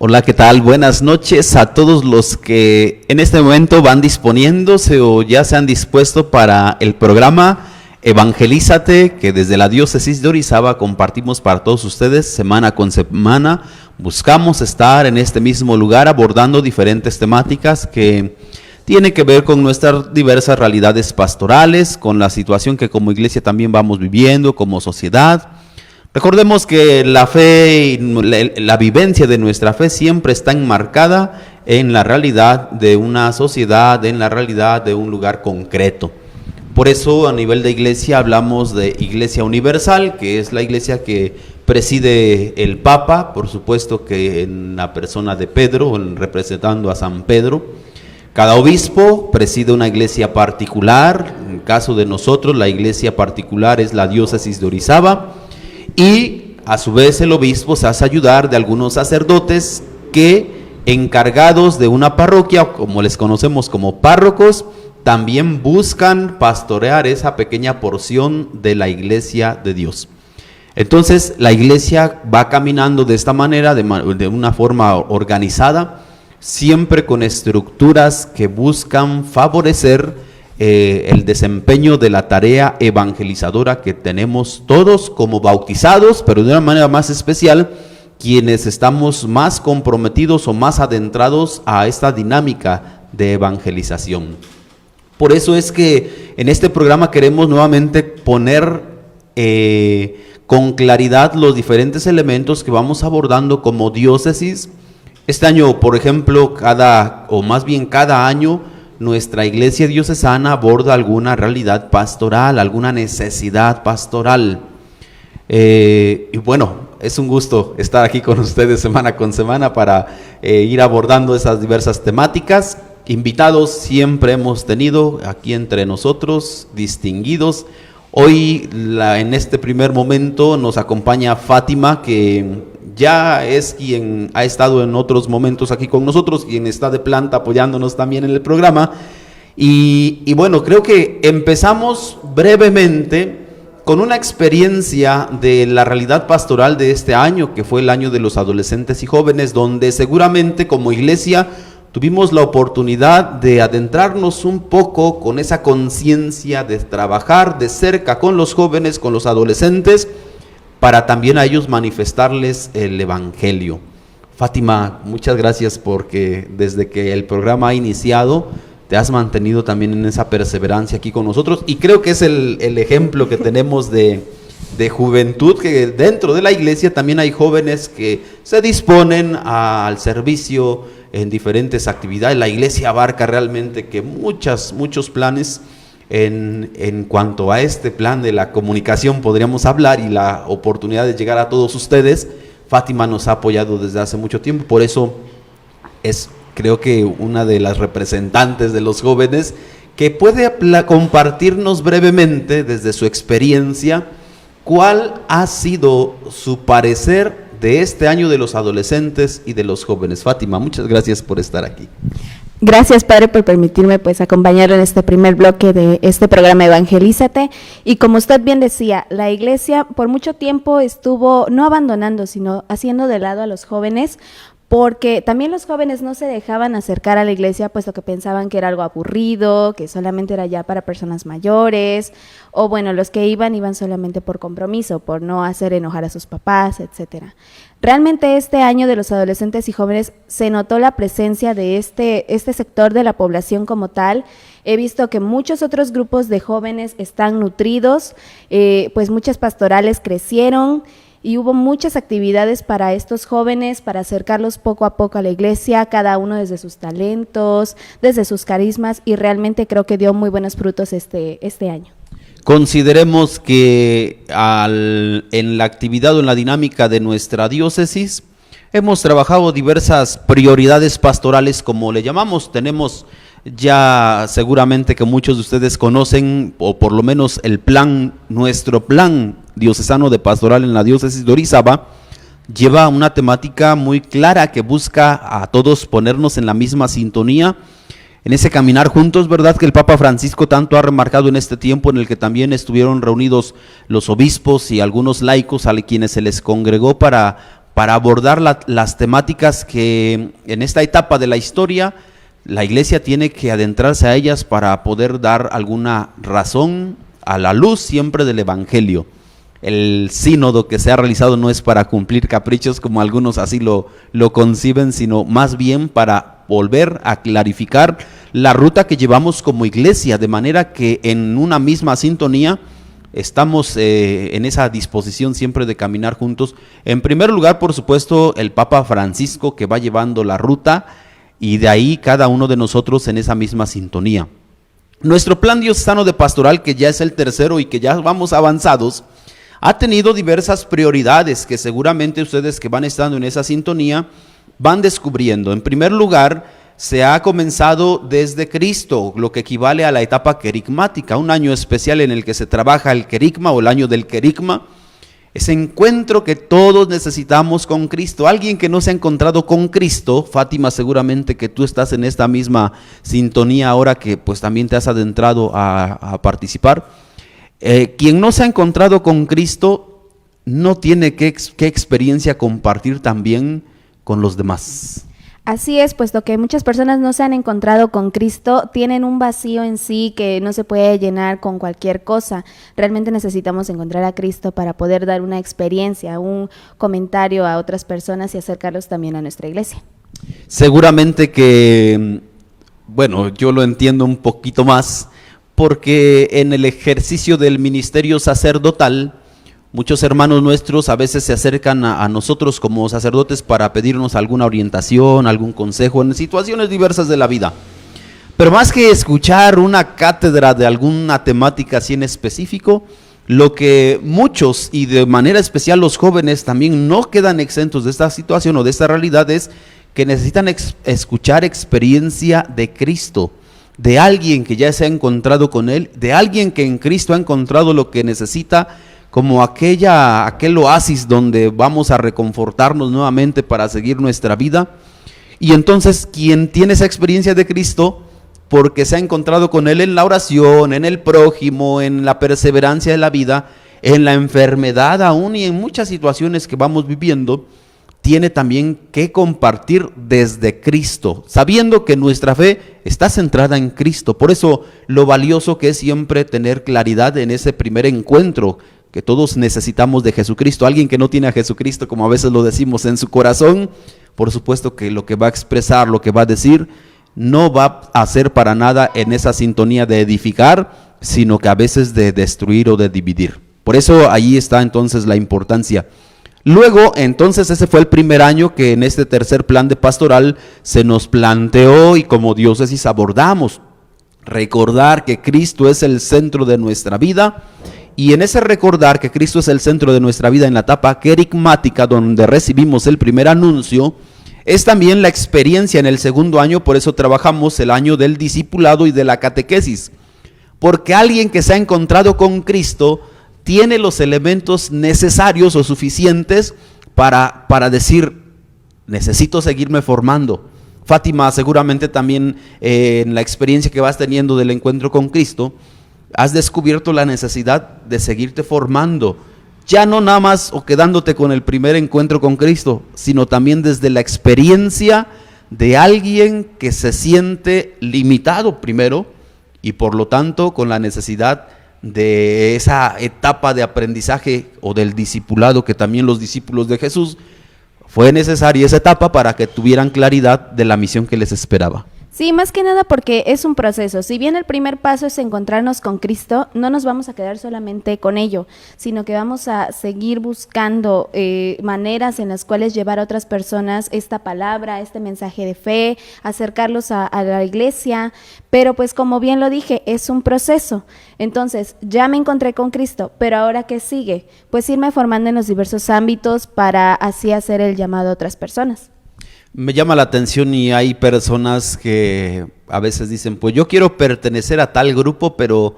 Hola, ¿qué tal? Buenas noches a todos los que en este momento van disponiéndose o ya se han dispuesto para el programa Evangelízate, que desde la diócesis de Orizaba compartimos para todos ustedes semana con semana. Buscamos estar en este mismo lugar abordando diferentes temáticas que tienen que ver con nuestras diversas realidades pastorales, con la situación que como iglesia también vamos viviendo, como sociedad. Recordemos que la fe y la vivencia de nuestra fe siempre está enmarcada en la realidad de una sociedad, en la realidad de un lugar concreto. Por eso a nivel de iglesia hablamos de Iglesia Universal, que es la iglesia que preside el Papa, por supuesto que en la persona de Pedro, representando a San Pedro. Cada obispo preside una iglesia particular. En el caso de nosotros, la iglesia particular es la diócesis de Orizaba. Y a su vez el obispo se hace ayudar de algunos sacerdotes que, encargados de una parroquia, como les conocemos como párrocos, también buscan pastorear esa pequeña porción de la iglesia de Dios. Entonces la iglesia va caminando de esta manera, de una forma organizada, siempre con estructuras que buscan favorecer el desempeño de la tarea evangelizadora que tenemos todos como bautizados, pero de una manera más especial quienes estamos más comprometidos o más adentrados a esta dinámica de evangelización. Por eso es que en este programa queremos nuevamente poner con claridad los diferentes elementos que vamos abordando como diócesis. Este año, por ejemplo, cada año, nuestra iglesia diocesana aborda alguna realidad pastoral, alguna necesidad pastoral. Y bueno, es un gusto estar aquí con ustedes semana con semana para ir abordando esas diversas temáticas. Invitados siempre hemos tenido aquí entre nosotros, distinguidos. Hoy en este primer momento nos acompaña Fátima, que ya es quien ha estado en otros momentos aquí con nosotros, quien está de planta apoyándonos también en el programa. Y bueno, creo que empezamos brevemente con una experiencia de la realidad pastoral de este año, que fue el año de los adolescentes y jóvenes, donde seguramente como iglesia tuvimos la oportunidad de adentrarnos un poco con esa conciencia de trabajar de cerca con los jóvenes, con los adolescentes, para también a ellos manifestarles el Evangelio. Fátima, muchas gracias porque desde que el programa ha iniciado te has mantenido también en esa perseverancia aquí con nosotros, y creo que es el ejemplo que tenemos de juventud, que dentro de la iglesia también hay jóvenes que se disponen al servicio en diferentes actividades. La iglesia abarca realmente que muchos planes. En cuanto a este plan de la comunicación podríamos hablar, y la oportunidad de llegar a todos ustedes. Fátima nos ha apoyado desde hace mucho tiempo, por eso es, creo que, una de las representantes de los jóvenes que puede compartirnos brevemente desde su experiencia cuál ha sido su parecer de este año de los adolescentes y de los jóvenes. Fátima, muchas gracias por estar aquí. Gracias, Padre, por permitirme acompañar en este primer bloque de este programa Evangelízate. Y como usted bien decía, la iglesia por mucho tiempo estuvo no abandonando, sino haciendo de lado a los jóvenes, porque también los jóvenes no se dejaban acercar a la iglesia, puesto que pensaban que era algo aburrido, que solamente era ya para personas mayores, o bueno, los que iban solamente por compromiso, por no hacer enojar a sus papás, etcétera. Realmente este año de los adolescentes y jóvenes se notó la presencia de este sector de la población como tal. He visto que muchos otros grupos de jóvenes están nutridos, pues muchas pastorales crecieron, y hubo muchas actividades para estos jóvenes, para acercarlos poco a poco a la iglesia, cada uno desde sus talentos, desde sus carismas, y realmente creo que dio muy buenos frutos este año. Consideremos que en la actividad o en la dinámica de nuestra diócesis hemos trabajado diversas prioridades pastorales, como le llamamos. Tenemos ya seguramente que muchos de ustedes conocen, o por lo menos nuestro plan diocesano de pastoral en la diócesis de Orizaba lleva una temática muy clara que busca a todos ponernos en la misma sintonía, en ese caminar juntos, ¿verdad? Que el Papa Francisco tanto ha remarcado en este tiempo, en el que también estuvieron reunidos los obispos y algunos laicos a quienes se les congregó para para abordar las temáticas que en esta etapa de la historia la iglesia tiene que adentrarse a ellas para poder dar alguna razón a la luz siempre del evangelio. El sínodo que se ha realizado no es para cumplir caprichos como algunos así lo conciben, sino más bien para volver a clarificar la ruta que llevamos como iglesia, de manera que en una misma sintonía estamos en esa disposición siempre de caminar juntos. En primer lugar, por supuesto, el Papa Francisco, que va llevando la ruta, y de ahí cada uno de nosotros en esa misma sintonía. Nuestro plan diocesano de pastoral, que ya es el tercero y que ya vamos avanzados, ha tenido diversas prioridades que seguramente ustedes que van estando en esa sintonía van descubriendo. En primer lugar, se ha comenzado desde Cristo, lo que equivale a la etapa querigmática, un año especial en el que se trabaja el querigma o el año del querigma, ese encuentro que todos necesitamos con Cristo. Alguien que no se ha encontrado con Cristo, Fátima, seguramente que tú estás en esta misma sintonía ahora que pues también te has adentrado a participar. Quien no se ha encontrado con Cristo no tiene qué experiencia compartir también con los demás. Así es, puesto que muchas personas no se han encontrado con Cristo, tienen un vacío en sí que no se puede llenar con cualquier cosa. Realmente necesitamos encontrar a Cristo para poder dar una experiencia, un comentario a otras personas y acercarlos también a nuestra iglesia. Seguramente que, bueno, yo lo entiendo un poquito más, porque en el ejercicio del ministerio sacerdotal, muchos hermanos nuestros a veces se acercan a nosotros como sacerdotes para pedirnos alguna orientación, algún consejo en situaciones diversas de la vida. Pero más que escuchar una cátedra de alguna temática así en específico, lo que muchos y de manera especial los jóvenes también no quedan exentos de esta situación o de esta realidad es que necesitan escuchar experiencia de Cristo, de alguien que ya se ha encontrado con Él, de alguien que en Cristo ha encontrado lo que necesita, como aquel oasis donde vamos a reconfortarnos nuevamente para seguir nuestra vida. Y entonces quien tiene esa experiencia de Cristo, porque se ha encontrado con Él en la oración, en el prójimo, en la perseverancia de la vida, en la enfermedad aún y en muchas situaciones que vamos viviendo, tiene también que compartir desde Cristo, sabiendo que nuestra fe está centrada en Cristo. Por eso lo valioso que es siempre tener claridad en ese primer encuentro, que todos necesitamos de Jesucristo. Alguien que no tiene a Jesucristo, como a veces lo decimos, en su corazón, por supuesto que lo que va a expresar, lo que va a decir, no va a ser para nada en esa sintonía de edificar, sino que a veces de destruir o de dividir. Por eso ahí está entonces la importancia. Luego, entonces, ese fue el primer año que en este tercer plan de pastoral se nos planteó y como diócesis abordamos, recordar que Cristo es el centro de nuestra vida. Y en ese recordar que Cristo es el centro de nuestra vida en la etapa querigmática, donde recibimos el primer anuncio, es también la experiencia en el segundo año. Por eso trabajamos el año del discipulado y de la catequesis, porque alguien que se ha encontrado con Cristo tiene los elementos necesarios o suficientes para decir, necesito seguirme formando. Fátima, seguramente también en la experiencia que vas teniendo del encuentro con Cristo, has descubierto la necesidad de seguirte formando, ya no nada más o quedándote con el primer encuentro con Cristo, sino también desde la experiencia de alguien que se siente limitado primero y por lo tanto con la necesidad de esa etapa de aprendizaje o del discipulado, que también los discípulos de Jesús fue necesaria esa etapa para que tuvieran claridad de la misión que les esperaba. Sí, más que nada porque es un proceso. Si bien el primer paso es encontrarnos con Cristo, no nos vamos a quedar solamente con ello, sino que vamos a seguir buscando maneras en las cuales llevar a otras personas esta palabra, este mensaje de fe, acercarlos a la iglesia, pero pues como bien lo dije, es un proceso. Entonces, ya me encontré con Cristo, pero ahora ¿qué sigue? Pues irme formando en los diversos ámbitos para así hacer el llamado a otras personas. Me llama la atención y hay personas que a veces dicen, pues yo quiero pertenecer a tal grupo, pero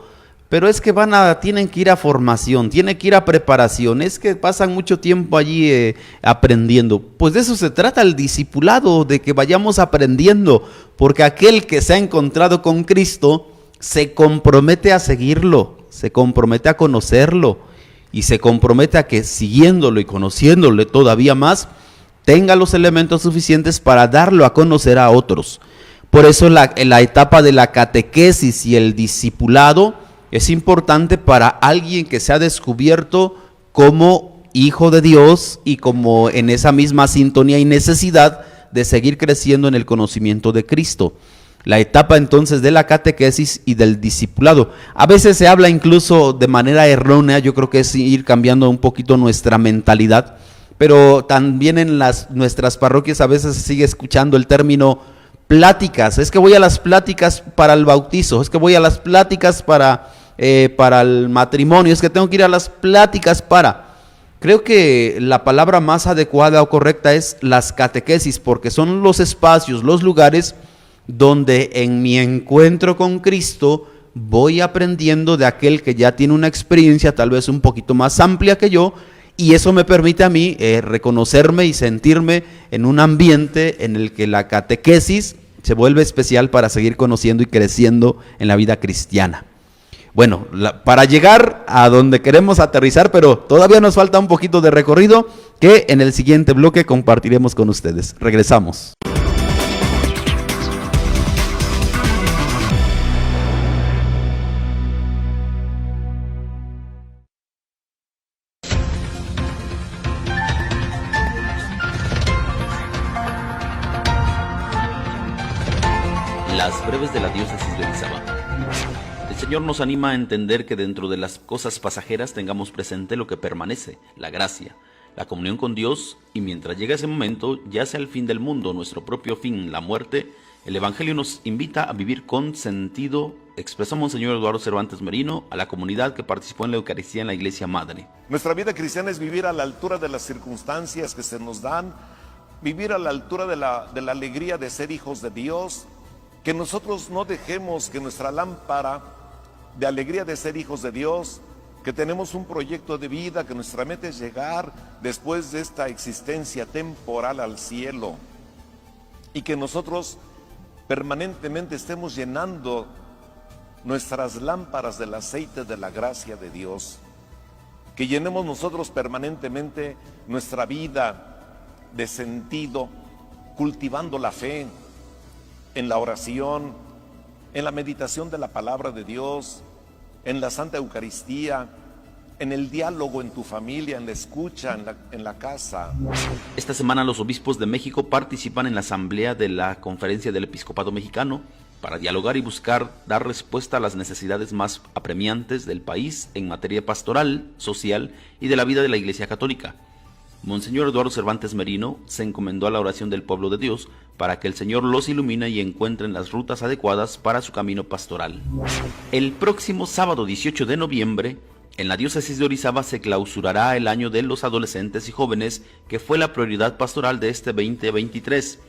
es que tienen que ir a formación, tienen que ir a preparación, es que pasan mucho tiempo allí aprendiendo. Pues de eso se trata el discipulado, de que vayamos aprendiendo, porque aquel que se ha encontrado con Cristo se compromete a seguirlo, se compromete a conocerlo y se compromete a que siguiéndolo y conociéndole todavía más, tenga los elementos suficientes para darlo a conocer a otros. Por eso la etapa de la catequesis y el discipulado es importante para alguien que se ha descubierto como hijo de Dios y como en esa misma sintonía y necesidad de seguir creciendo en el conocimiento de Cristo. La etapa entonces de la catequesis y del discipulado. A veces se habla incluso de manera errónea, yo creo que es ir cambiando un poquito nuestra mentalidad, pero también en nuestras parroquias a veces se sigue escuchando el término pláticas. Es que voy a las pláticas para el bautizo, es que voy a las pláticas para el matrimonio, es que tengo que ir a las pláticas para... Creo que la palabra más adecuada o correcta es las catequesis, porque son los espacios, los lugares donde en mi encuentro con Cristo voy aprendiendo de aquel que ya tiene una experiencia tal vez un poquito más amplia que yo, y eso me permite a mí reconocerme y sentirme en un ambiente en el que la catequesis se vuelve especial para seguir conociendo y creciendo en la vida cristiana. Bueno, para llegar a donde queremos aterrizar, pero todavía nos falta un poquito de recorrido que en el siguiente bloque compartiremos con ustedes. Regresamos. Las breves de la diócesis de Orizaba. El Señor nos anima a entender que dentro de las cosas pasajeras tengamos presente lo que permanece, la gracia, la comunión con Dios, y mientras llega ese momento, ya sea el fin del mundo, nuestro propio fin, la muerte, el Evangelio nos invita a vivir con sentido, expresó Monseñor Eduardo Cervantes Merino a la comunidad que participó en la Eucaristía en la Iglesia Madre. Nuestra vida cristiana es vivir a la altura de las circunstancias que se nos dan, vivir a la altura de la alegría de ser hijos de Dios, que nosotros no dejemos que nuestra lámpara de alegría de ser hijos de Dios, que tenemos un proyecto de vida, que nuestra meta es llegar después de esta existencia temporal al cielo, y que nosotros permanentemente estemos llenando nuestras lámparas del aceite de la gracia de Dios, que llenemos nosotros permanentemente nuestra vida de sentido, cultivando la fe, en la oración, en la meditación de la palabra de Dios, en la Santa Eucaristía, en el diálogo en tu familia, en la escucha, en la casa. Esta semana los obispos de México participan en la asamblea de la Conferencia del Episcopado Mexicano para dialogar y buscar dar respuesta a las necesidades más apremiantes del país en materia pastoral, social y de la vida de la Iglesia Católica. Monseñor Eduardo Cervantes Merino se encomendó a la oración del pueblo de Dios para que el Señor los ilumine y encuentren las rutas adecuadas para su camino pastoral. El próximo sábado 18 de noviembre, en la diócesis de Orizaba se clausurará el año de los adolescentes y jóvenes, que fue la prioridad pastoral de este 2023,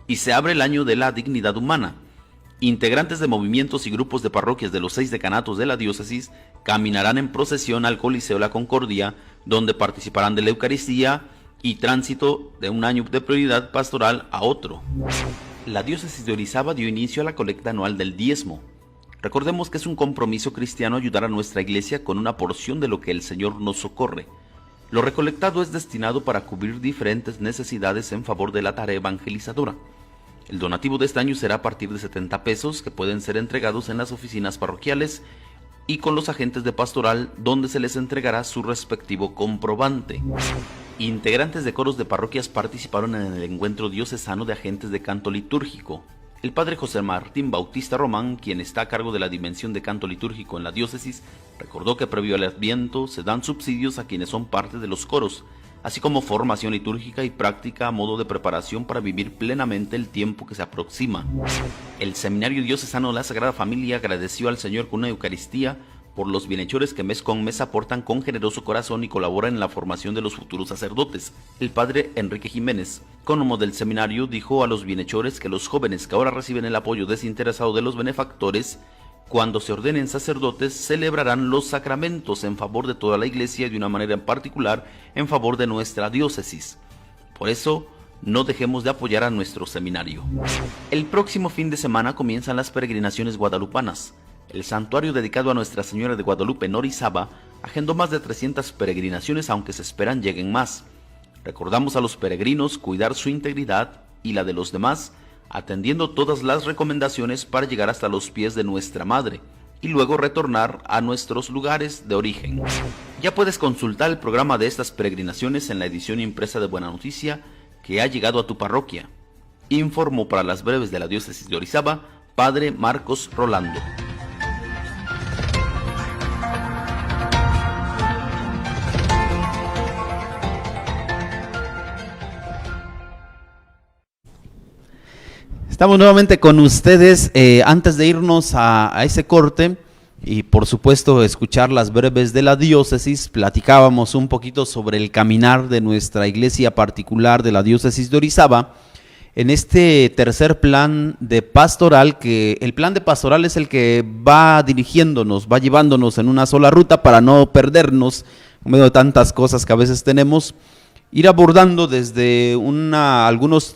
y se abre el año de la dignidad humana. Integrantes de movimientos y grupos de parroquias de los 6 decanatos de la diócesis caminarán en procesión al Coliseo La Concordia, donde participarán de la Eucaristía y tránsito de un año de prioridad pastoral a otro. La diócesis de Orizaba dio inicio a la colecta anual del diezmo. Recordemos que es un compromiso cristiano ayudar a nuestra iglesia con una porción de lo que el Señor nos socorre. Lo recolectado es destinado para cubrir diferentes necesidades en favor de la tarea evangelizadora. El donativo de este año será a partir de 70 pesos, que pueden ser entregados en las oficinas parroquiales y con los agentes de pastoral, donde se les entregará su respectivo comprobante. Integrantes de coros de parroquias participaron en el encuentro diocesano de agentes de canto litúrgico. El padre José Martín Bautista Román, quien está a cargo de la dimensión de canto litúrgico en la diócesis, recordó que previo al Adviento se dan subsidios a quienes son parte de los coros, así como formación litúrgica y práctica a modo de preparación para vivir plenamente el tiempo que se aproxima. El Seminario Diocesano de la Sagrada Familia agradeció al Señor con una Eucaristía por los bienhechores que mes con mes aportan con generoso corazón y colaboran en la formación de los futuros sacerdotes. El padre Enrique Jiménez, cónomo del seminario, dijo a los bienhechores que los jóvenes que ahora reciben el apoyo desinteresado de los benefactores, cuando se ordenen sacerdotes, celebrarán los sacramentos en favor de toda la Iglesia y de una manera en particular en favor de nuestra diócesis. Por eso, no dejemos de apoyar a nuestro seminario. El próximo fin de semana comienzan las peregrinaciones guadalupanas. El santuario dedicado a Nuestra Señora de Guadalupe en Orizaba agendó más de 300 peregrinaciones, aunque se esperan lleguen más. Recordamos a los peregrinos cuidar su integridad y la de los demás, atendiendo todas las recomendaciones para llegar hasta los pies de nuestra Madre y luego retornar a nuestros lugares de origen. Ya puedes consultar el programa de estas peregrinaciones en la edición impresa de Buena Noticia que ha llegado a tu parroquia. Informó para las breves de la diócesis de Orizaba, Padre Marcos Rolando. Estamos nuevamente con ustedes. Antes de irnos a ese corte y por supuesto escuchar las breves de la diócesis, platicábamos un poquito sobre el caminar de nuestra iglesia particular de la diócesis de Orizaba en este tercer plan de pastoral, que el plan de pastoral es el que va dirigiéndonos, va llevándonos en una sola ruta para no perdernos en medio de tantas cosas que a veces tenemos. Ir abordando desde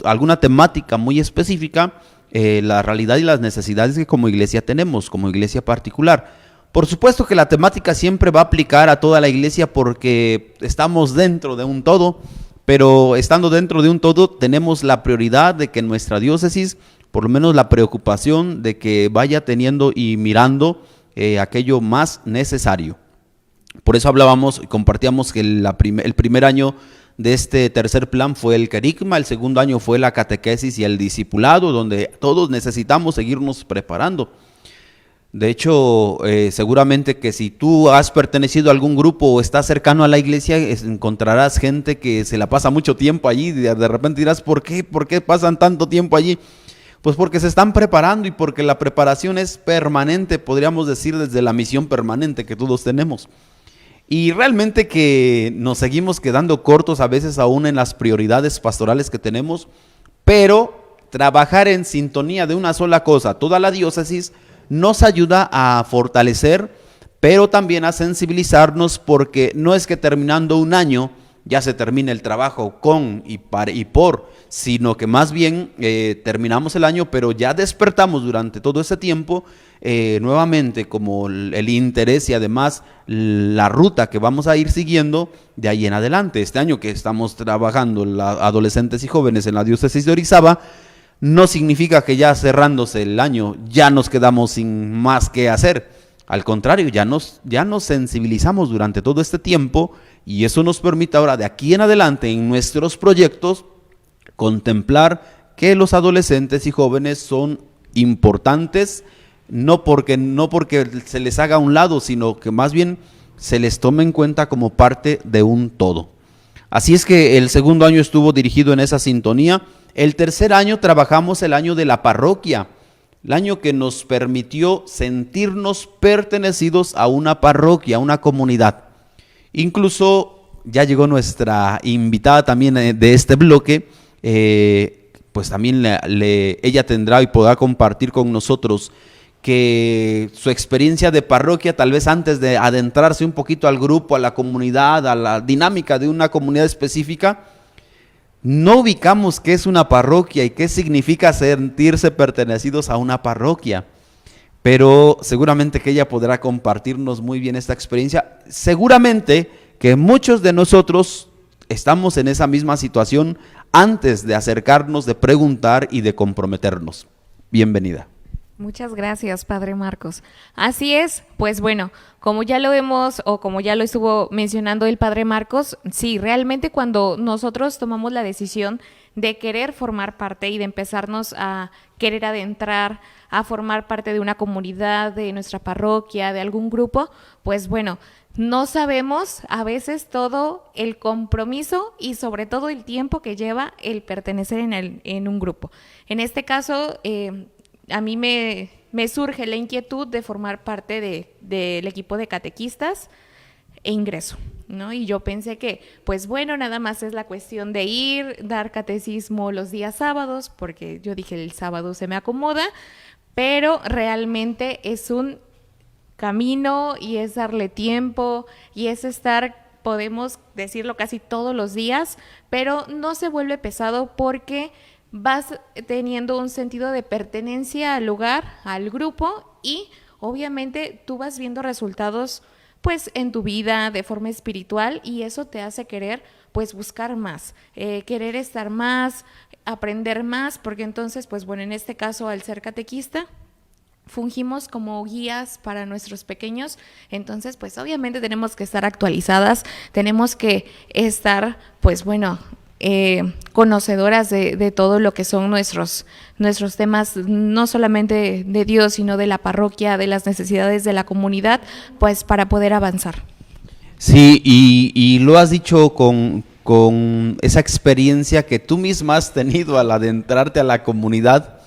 alguna temática muy específica la realidad y las necesidades que como iglesia tenemos, como iglesia particular. Por supuesto que la temática siempre va a aplicar a toda la iglesia porque estamos dentro de un todo, pero estando dentro de un todo tenemos la prioridad de que nuestra diócesis, por lo menos la preocupación de que vaya teniendo y mirando aquello más necesario. Por eso hablábamos y compartíamos que el primer año de este tercer plan fue el querigma, el segundo año fue la catequesis y el discipulado, donde todos necesitamos seguirnos preparando. De hecho, seguramente que si tú has pertenecido a algún grupo o estás cercano a la iglesia, encontrarás gente que se la pasa mucho tiempo allí, de repente dirás, ¿por qué pasan tanto tiempo allí? Pues porque se están preparando y porque la preparación es permanente, podríamos decir desde la misión permanente que todos tenemos. Y realmente que nos seguimos quedando cortos a veces aún en las prioridades pastorales que tenemos, pero trabajar en sintonía de una sola cosa, toda la diócesis, nos ayuda a fortalecer, pero también a sensibilizarnos, porque no es que terminando un año ya se termine el trabajo con y por, sino que más bien terminamos el año, pero ya despertamos durante todo ese tiempo nuevamente como el interés y además la ruta que vamos a ir siguiendo de ahí en adelante. Este año que estamos trabajando adolescentes y jóvenes en la diócesis de Orizaba, no significa que ya cerrándose el año ya nos quedamos sin más que hacer. Al contrario, ya nos sensibilizamos durante todo este tiempo y eso nos permite ahora de aquí en adelante en nuestros proyectos contemplar que los adolescentes y jóvenes son importantes, no porque se les haga a un lado, sino que más bien se les tome en cuenta como parte de un todo. Así es que el segundo año estuvo dirigido en esa sintonía. El tercer año trabajamos el año de la parroquia, el año que nos permitió sentirnos pertenecidos a una parroquia, a una comunidad. Incluso ya llegó nuestra invitada también de este bloque, pues también ella tendrá y podrá compartir con nosotros que su experiencia de parroquia, tal vez antes de adentrarse un poquito al grupo, a la comunidad, a la dinámica de una comunidad específica, no ubicamos qué es una parroquia y qué significa sentirse pertenecidos a una parroquia, pero seguramente que ella podrá compartirnos muy bien esta experiencia. Seguramente que muchos de nosotros estamos en esa misma situación antes de acercarnos, de preguntar y de comprometernos. Bienvenida. Muchas gracias, Padre Marcos. Así es, pues bueno, como ya lo vemos o como ya lo estuvo mencionando el Padre Marcos, sí, realmente cuando nosotros tomamos la decisión de querer formar parte y de empezarnos a querer adentrar, a formar parte de una comunidad, de nuestra parroquia, de algún grupo, pues bueno, no sabemos a veces todo el compromiso y sobre todo el tiempo que lleva el pertenecer en un grupo. En este caso, a mí me surge la inquietud de formar parte del equipo de catequistas e ingreso, ¿no? Y yo pensé que, pues bueno, nada más es la cuestión de ir, dar catecismo los días sábados, porque yo dije el sábado se me acomoda, pero realmente es un camino y es darle tiempo y es estar, podemos decirlo casi todos los días, pero no se vuelve pesado porque vas teniendo un sentido de pertenencia al lugar, al grupo, y obviamente tú vas viendo resultados pues en tu vida de forma espiritual, y eso te hace querer pues buscar más, querer estar más, aprender más, porque entonces pues bueno, en este caso al ser catequista fungimos como guías para nuestros pequeños, entonces pues obviamente tenemos que estar actualizadas, tenemos que estar pues bueno, conocedoras de todo lo que son nuestros temas, no solamente de Dios, sino de la parroquia, de las necesidades de la comunidad, pues para poder avanzar. Sí, y lo has dicho con esa experiencia que tú misma has tenido al adentrarte a la comunidad,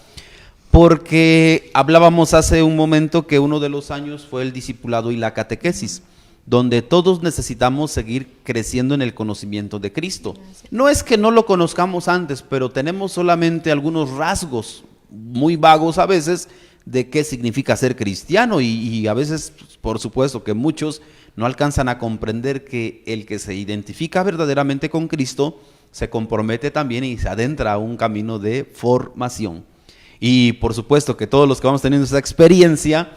porque hablábamos hace un momento que uno de los años fue el discipulado y la catequesis, donde todos necesitamos seguir creciendo en el conocimiento de Cristo. No es que no lo conozcamos antes, pero tenemos solamente algunos rasgos muy vagos a veces de qué significa ser cristiano, y a veces, por supuesto, que muchos no alcanzan a comprender que el que se identifica verdaderamente con Cristo se compromete también y se adentra a un camino de formación. Y por supuesto que todos los que vamos teniendo esa experiencia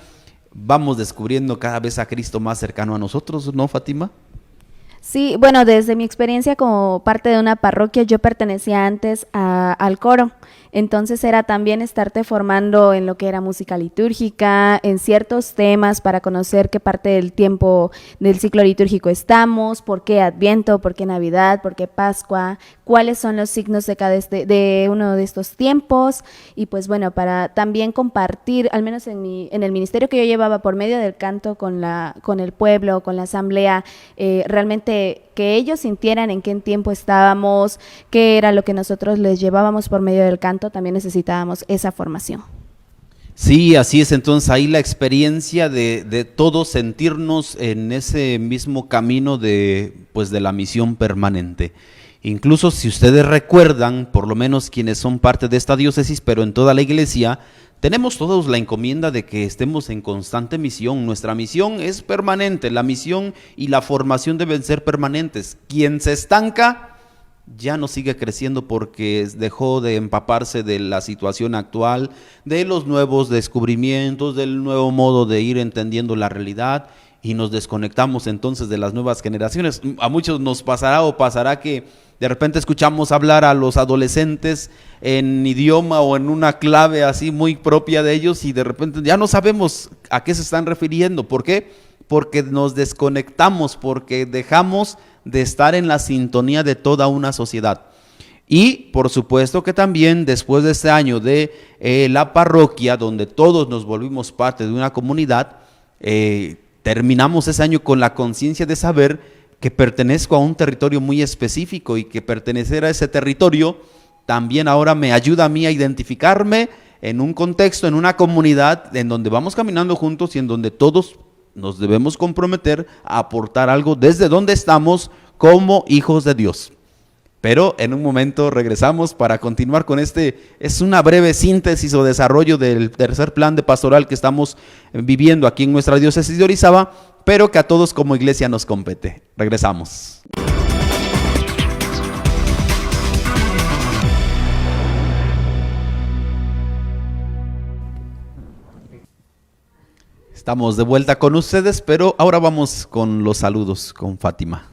vamos descubriendo cada vez a Cristo más cercano a nosotros, ¿no, Fátima? Sí, bueno, desde mi experiencia como parte de una parroquia, yo pertenecía antes al coro, entonces era también estarte formando en lo que era música litúrgica, en ciertos temas para conocer qué parte del tiempo del ciclo litúrgico estamos, por qué Adviento, por qué Navidad, por qué Pascua, cuáles son los signos de cada de uno de estos tiempos, y pues bueno, para también compartir, al menos en el ministerio que yo llevaba por medio del canto con el pueblo, con la asamblea, realmente que ellos sintieran en qué tiempo estábamos, qué era lo que nosotros les llevábamos por medio del canto, también necesitábamos esa formación. Sí, así es. Entonces ahí la experiencia de todos sentirnos en ese mismo camino de la misión permanente. Incluso si ustedes recuerdan, por lo menos quienes son parte de esta diócesis, pero en toda la iglesia, tenemos todos la encomienda de que estemos en constante misión. Nuestra misión es permanente, la misión y la formación deben ser permanentes. Quien se estanca ya no sigue creciendo porque dejó de empaparse de la situación actual, de los nuevos descubrimientos, del nuevo modo de ir entendiendo la realidad, y nos desconectamos entonces de las nuevas generaciones. A muchos nos pasará que de repente escuchamos hablar a los adolescentes en idioma o en una clave así muy propia de ellos, y de repente ya no sabemos a qué se están refiriendo. ¿Por qué? Porque nos desconectamos, porque dejamos de estar en la sintonía de toda una sociedad. Y por supuesto que también después de este año de la parroquia, donde todos nos volvimos parte de una comunidad, terminamos ese año con la conciencia de saber que pertenezco a un territorio muy específico, y que pertenecer a ese territorio también ahora me ayuda a mí a identificarme en un contexto, en una comunidad en donde vamos caminando juntos y en donde todos nos debemos comprometer a aportar algo desde donde estamos como hijos de Dios. Pero en un momento regresamos para continuar con es una breve síntesis o desarrollo del tercer plan de pastoral que estamos viviendo aquí en nuestra diócesis de Orizaba, pero que a todos como iglesia nos compete. Regresamos. Estamos de vuelta con ustedes, pero ahora vamos con los saludos con Fátima.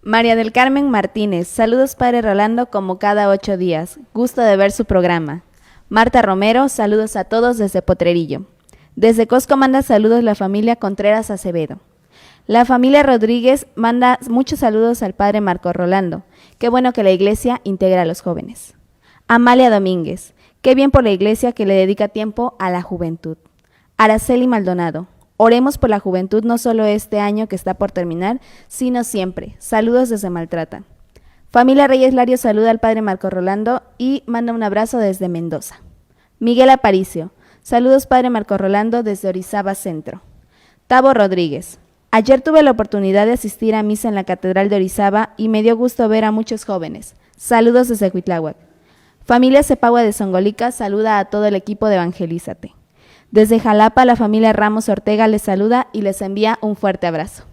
María del Carmen Martínez, saludos Padre Rolando como cada 8 días, gusto de ver su programa. Marta Romero, saludos a todos desde Potrerillo. Desde Cosco manda saludos la familia Contreras Acevedo. La familia Rodríguez manda muchos saludos al Padre Marco Rolando. Qué bueno que la iglesia integra a los jóvenes. Amalia Domínguez, qué bien por la iglesia que le dedica tiempo a la juventud. Araceli Maldonado, oremos por la juventud no solo este año que está por terminar, sino siempre. Saludos desde Maltrata. Familia Reyes Lario saluda al Padre Marco Rolando y manda un abrazo desde Mendoza. Miguel Aparicio, saludos Padre Marco Rolando desde Orizaba Centro. Tavo Rodríguez, ayer tuve la oportunidad de asistir a misa en la Catedral de Orizaba y me dio gusto ver a muchos jóvenes. Saludos desde Cuitláhuac. Familia Cepagua de Songolica saluda a todo el equipo de Evangelízate. Desde Jalapa, la familia Ramos Ortega les saluda y les envía un fuerte abrazo.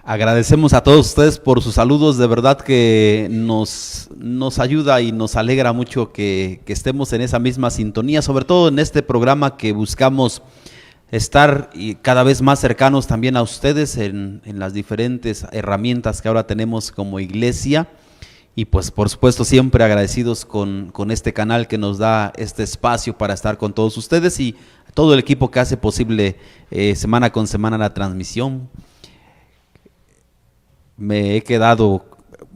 Agradecemos a todos ustedes por sus saludos, de verdad que nos ayuda y nos alegra mucho que estemos en esa misma sintonía, sobre todo en este programa que buscamos estar y cada vez más cercanos también a ustedes en las diferentes herramientas que ahora tenemos como iglesia. Y pues por supuesto siempre agradecidos con este canal que nos da este espacio para estar con todos ustedes y todo el equipo que hace posible semana con semana la transmisión. Me he quedado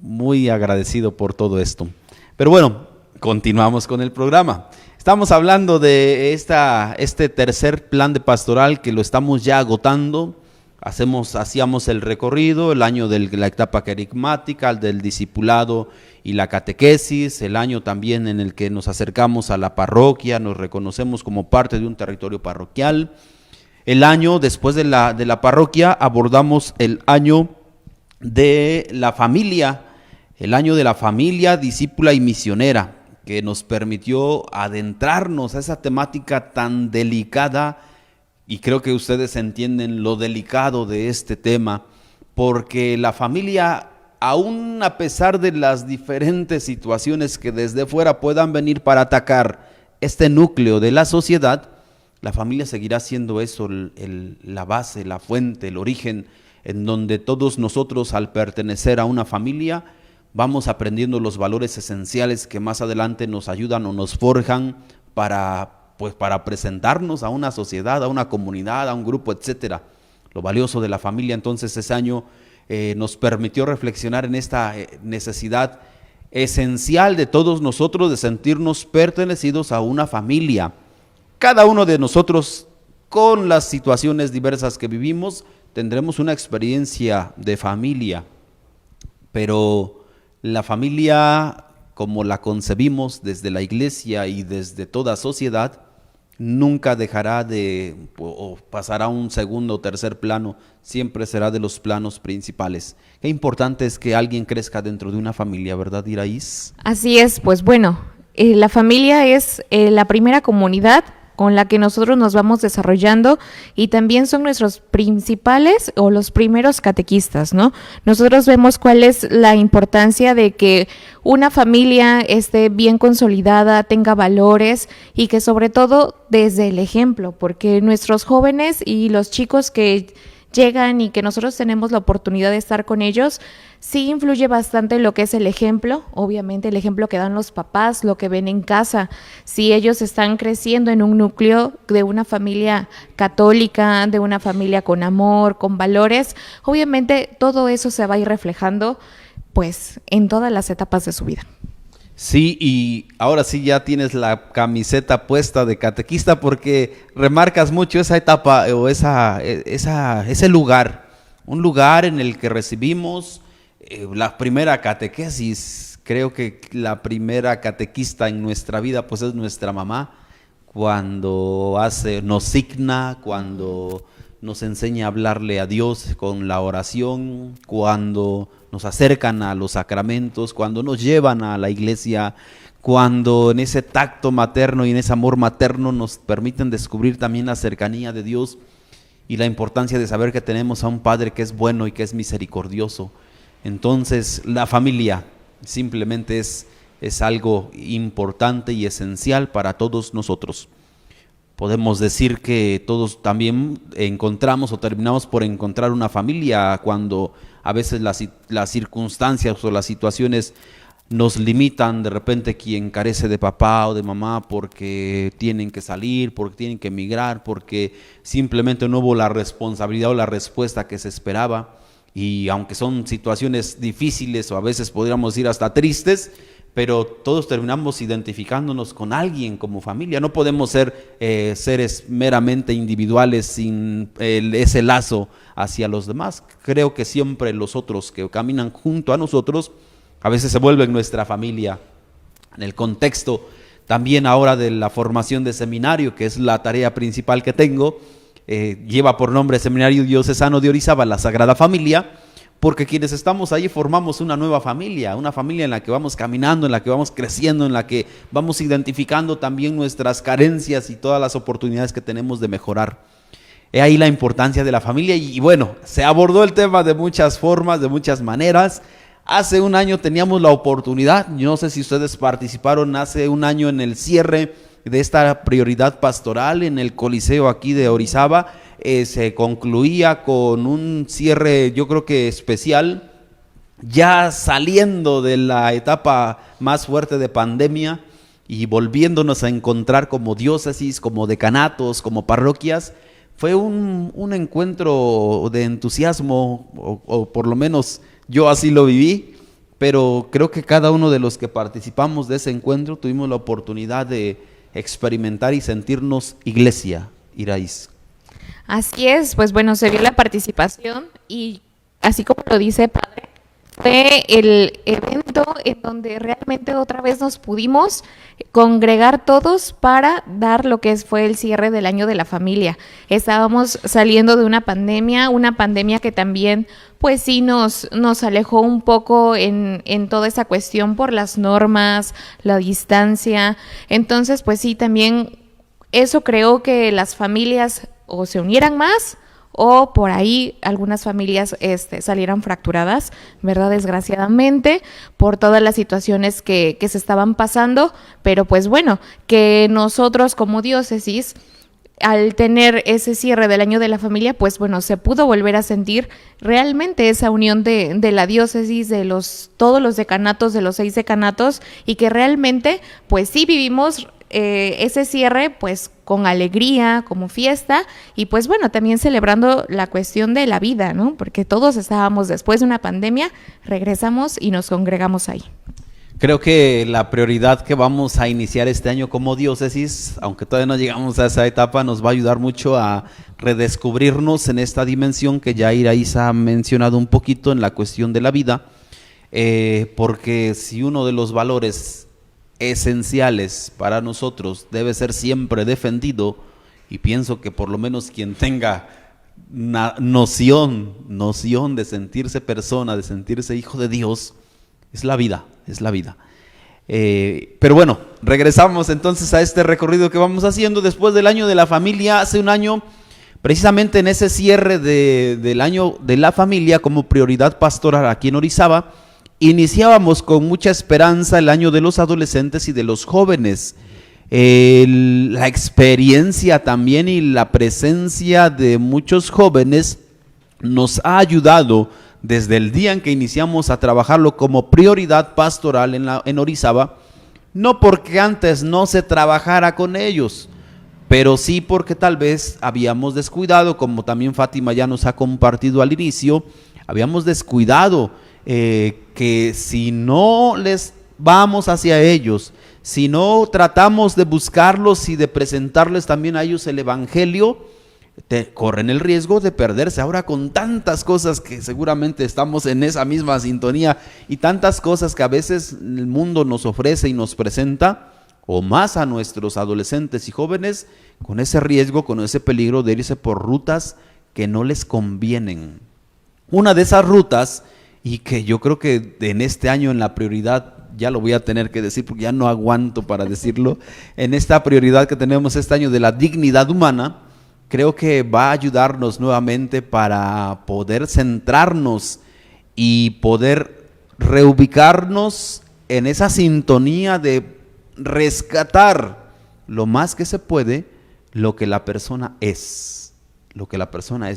muy agradecido por todo esto. Pero bueno, continuamos con el programa. Estamos hablando de este tercer plan de pastoral que lo estamos ya agotando. Hacíamos el recorrido, el año de la etapa carismática, el del discipulado y la catequesis, el año también en el que nos acercamos a la parroquia, nos reconocemos como parte de un territorio parroquial. El año después de la parroquia abordamos el año de la familia, discípula y misionera, que nos permitió adentrarnos a esa temática tan delicada. Y creo que ustedes entienden lo delicado de este tema, porque la familia, aún a pesar de las diferentes situaciones que desde fuera puedan venir para atacar este núcleo de la sociedad, la familia seguirá siendo eso, la base, la fuente, el origen, en donde todos nosotros al pertenecer a una familia vamos aprendiendo los valores esenciales que más adelante nos ayudan o nos forjan para presentarnos a una sociedad, a una comunidad, a un grupo, etcétera. Lo valioso de la familia, entonces, ese año nos permitió reflexionar en esta necesidad esencial de todos nosotros de sentirnos pertenecidos a una familia. Cada uno de nosotros, con las situaciones diversas que vivimos, tendremos una experiencia de familia, pero la familia, como la concebimos desde la iglesia y desde toda sociedad, nunca dejará o pasará a un segundo o tercer plano, siempre será de los planos principales. Qué importante es que alguien crezca dentro de una familia, ¿verdad, Iraís? Así es, pues bueno, la familia es la primera comunidad con la que nosotros nos vamos desarrollando y también son nuestros principales o los primeros catequistas, ¿no? Nosotros vemos cuál es la importancia de que una familia esté bien consolidada, tenga valores y que sobre todo desde el ejemplo, porque nuestros jóvenes y los chicos que llegan y que nosotros tenemos la oportunidad de estar con ellos, sí influye bastante en lo que es el ejemplo, obviamente el ejemplo que dan los papás, lo que ven en casa. Si ellos están creciendo en un núcleo de una familia católica, de una familia con amor, con valores, obviamente todo eso se va a ir reflejando pues en todas las etapas de su vida. Sí, y ahora sí ya tienes la camiseta puesta de catequista porque remarcas mucho esa etapa o ese lugar, un lugar en el que recibimos la primera catequesis. Creo que la primera catequista en nuestra vida pues es nuestra mamá, cuando nos signa, cuando nos enseña a hablarle a Dios con la oración, cuando nos acercan a los sacramentos, cuando nos llevan a la iglesia, cuando en ese tacto materno y en ese amor materno nos permiten descubrir también la cercanía de Dios y la importancia de saber que tenemos a un Padre que es bueno y que es misericordioso. Entonces la familia simplemente es algo importante y esencial para todos nosotros. Podemos decir que todos también encontramos o terminamos por encontrar una familia cuando a veces las circunstancias o las situaciones nos limitan. De repente quien carece de papá o de mamá porque tienen que salir, porque tienen que emigrar, porque simplemente no hubo la responsabilidad o la respuesta que se esperaba. Y aunque son situaciones difíciles o a veces podríamos decir hasta tristes, pero todos terminamos identificándonos con alguien como familia. No podemos ser seres meramente individuales sin ese lazo hacia los demás. Creo que siempre los otros que caminan junto a nosotros a veces se vuelven nuestra familia. En el contexto también ahora de la formación de seminario, que es la tarea principal que tengo, lleva por nombre Seminario Diocesano de Orizaba, la Sagrada Familia, porque quienes estamos ahí formamos una nueva familia, una familia en la que vamos caminando, en la que vamos creciendo, en la que vamos identificando también nuestras carencias y todas las oportunidades que tenemos de mejorar. He ahí la importancia de la familia y bueno, se abordó el tema de muchas formas, de muchas maneras. Hace un año teníamos la oportunidad, yo no sé si ustedes participaron hace un año en el cierre de esta prioridad pastoral en el Coliseo aquí de Orizaba. Se concluía con un cierre, yo creo que especial, ya saliendo de la etapa más fuerte de pandemia y volviéndonos a encontrar como diócesis, como decanatos, como parroquias. Fue un encuentro de entusiasmo, o por lo menos yo así lo viví, pero creo que cada uno de los que participamos de ese encuentro tuvimos la oportunidad de experimentar y sentirnos iglesia, Iraíz. Así es, pues bueno, se vio la participación y así como lo dice Padre, fue el evento en donde realmente otra vez nos pudimos congregar todos para dar lo que fue el cierre del año de la familia. Estábamos saliendo de una pandemia que también pues sí nos alejó un poco en toda esa cuestión por las normas, la distancia. Entonces pues sí, también eso creó que las familias o se unieran más, o por ahí algunas familias salieran fracturadas, ¿verdad? Desgraciadamente, por todas las situaciones que se estaban pasando, pero pues bueno, que nosotros como diócesis, al tener ese cierre del año de la familia, pues bueno, se pudo volver a sentir realmente esa unión de la diócesis, de todos los decanatos, de los 6 decanatos, y que realmente, pues sí vivimos ese cierre pues con alegría, como fiesta, y pues bueno, también celebrando la cuestión de la vida, ¿no? Porque todos estábamos después de una pandemia, regresamos y nos congregamos ahí. Creo que la prioridad que vamos a iniciar este año como diócesis, aunque todavía no llegamos a esa etapa, nos va a ayudar mucho a redescubrirnos en esta dimensión que ya Iraíz ha mencionado un poquito en la cuestión de la vida, porque si uno de los valores esenciales para nosotros debe ser siempre defendido, y pienso que por lo menos quien tenga una noción de sentirse persona, de sentirse hijo de Dios, es la vida. Pero bueno, regresamos entonces a este recorrido que vamos haciendo después del año de la familia. Hace un año, precisamente en ese cierre del año de la familia como prioridad pastoral aquí en Orizaba, iniciábamos con mucha esperanza el año de los adolescentes y de los jóvenes. La experiencia también y la presencia de muchos jóvenes nos ha ayudado desde el día en que iniciamos a trabajarlo como prioridad pastoral en Orizaba, no porque antes no se trabajara con ellos, pero sí porque tal vez habíamos descuidado, como también Fátima ya nos ha compartido al inicio, habíamos descuidado que si no les vamos hacia ellos, si no tratamos de buscarlos y de presentarles también a ellos el evangelio, corren el riesgo de perderse. Ahora con tantas cosas que seguramente estamos en esa misma sintonía y tantas cosas que a veces el mundo nos ofrece y nos presenta, o más a nuestros adolescentes y jóvenes, con ese riesgo, con ese peligro de irse por rutas que no les convienen. Una de esas rutas, y que yo creo que en este año en la prioridad, ya lo voy a tener que decir porque ya no aguanto para decirlo, en esta prioridad que tenemos este año de la dignidad humana, creo que va a ayudarnos nuevamente para poder centrarnos y poder reubicarnos en esa sintonía de rescatar lo más que se puede lo que la persona es.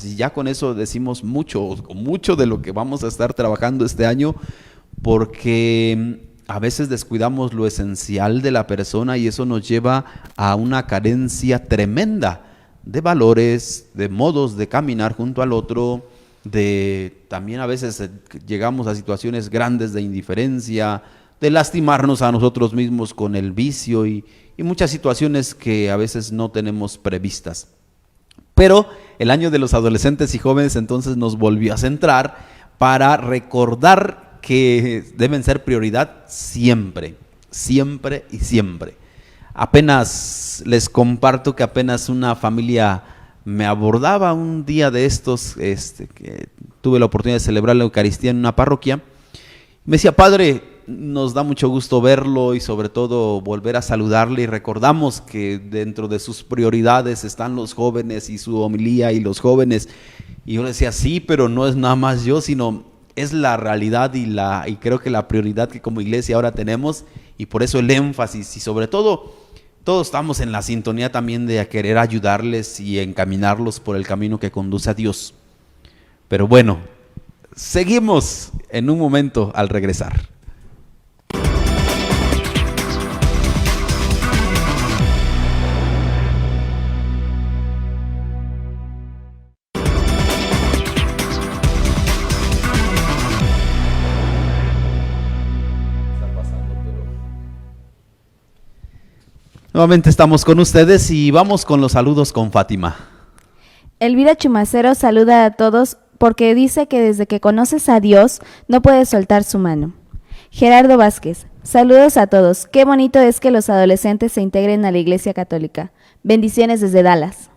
Y ya con eso decimos mucho de lo que vamos a estar trabajando este año, porque a veces descuidamos lo esencial de la persona y eso nos lleva a una carencia tremenda de valores, de modos de caminar junto al otro, también a veces llegamos a situaciones grandes de indiferencia, de lastimarnos a nosotros mismos con el vicio y muchas situaciones que a veces no tenemos previstas. Pero el año de los adolescentes y jóvenes entonces nos volvió a centrar para recordar que deben ser prioridad siempre. Apenas les comparto que apenas una familia me abordaba un día de estos, que tuve la oportunidad de celebrar la Eucaristía en una parroquia. Me decía: padre, nos da mucho gusto verlo y sobre todo volver a saludarle, y recordamos que dentro de sus prioridades están los jóvenes y su homilía y los jóvenes. Y yo le decía: sí, pero no es nada más yo, sino es la realidad y creo que la prioridad que como iglesia ahora tenemos, y por eso el énfasis y sobre todo todos estamos en la sintonía también de querer ayudarles y encaminarlos por el camino que conduce a Dios. Pero bueno, seguimos en un momento al regresar. Nuevamente estamos con ustedes y vamos con los saludos con Fátima. Elvira Chumacero saluda a todos porque dice que desde que conoces a Dios no puedes soltar su mano. Gerardo Vázquez, saludos a todos. Qué bonito es que los adolescentes se integren a la Iglesia Católica. Bendiciones desde Dallas.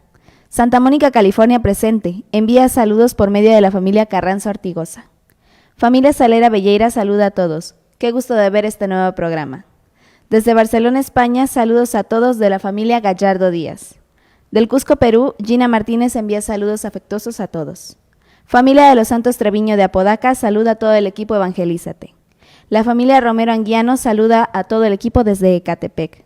Santa Mónica, California presente. Envía saludos por medio de la familia Carranzo Artigosa. Familia Salera Belleira saluda a todos. Qué gusto de ver este nuevo programa. Desde Barcelona, España, saludos a todos de la familia Gallardo Díaz. Del Cusco, Perú, Gina Martínez envía saludos afectuosos a todos. Familia de los Santos Treviño de Apodaca saluda a todo el equipo Evangelízate. La familia Romero Anguiano saluda a todo el equipo desde Ecatepec.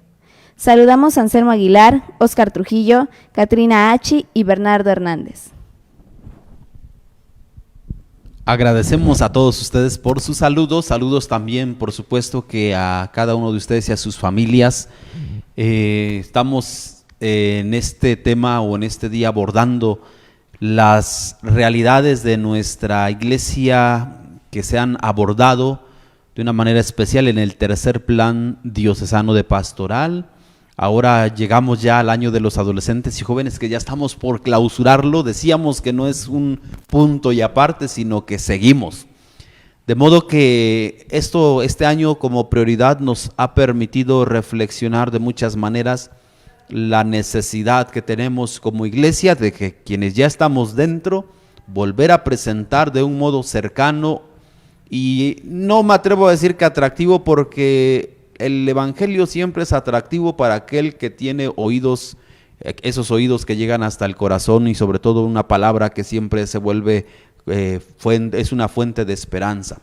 Saludamos a Anselmo Aguilar, Óscar Trujillo, Katrina Achi y Bernardo Hernández. Agradecemos a todos ustedes por sus saludos, saludos también por supuesto que a cada uno de ustedes y a sus familias. Estamos en este tema o en este día abordando las realidades de nuestra iglesia que se han abordado de una manera especial en el tercer plan diocesano de pastoral. Ahora llegamos ya al año de los adolescentes y jóvenes que ya estamos por clausurarlo. Decíamos que no es un punto y aparte, sino que seguimos. De modo que este año como prioridad nos ha permitido reflexionar de muchas maneras la necesidad que tenemos como iglesia de que quienes ya estamos dentro, volver a presentar de un modo cercano y no me atrevo a decir que atractivo porque el evangelio siempre es atractivo para aquel que tiene oídos, esos oídos que llegan hasta el corazón y sobre todo una palabra que siempre se vuelve, es una fuente de esperanza.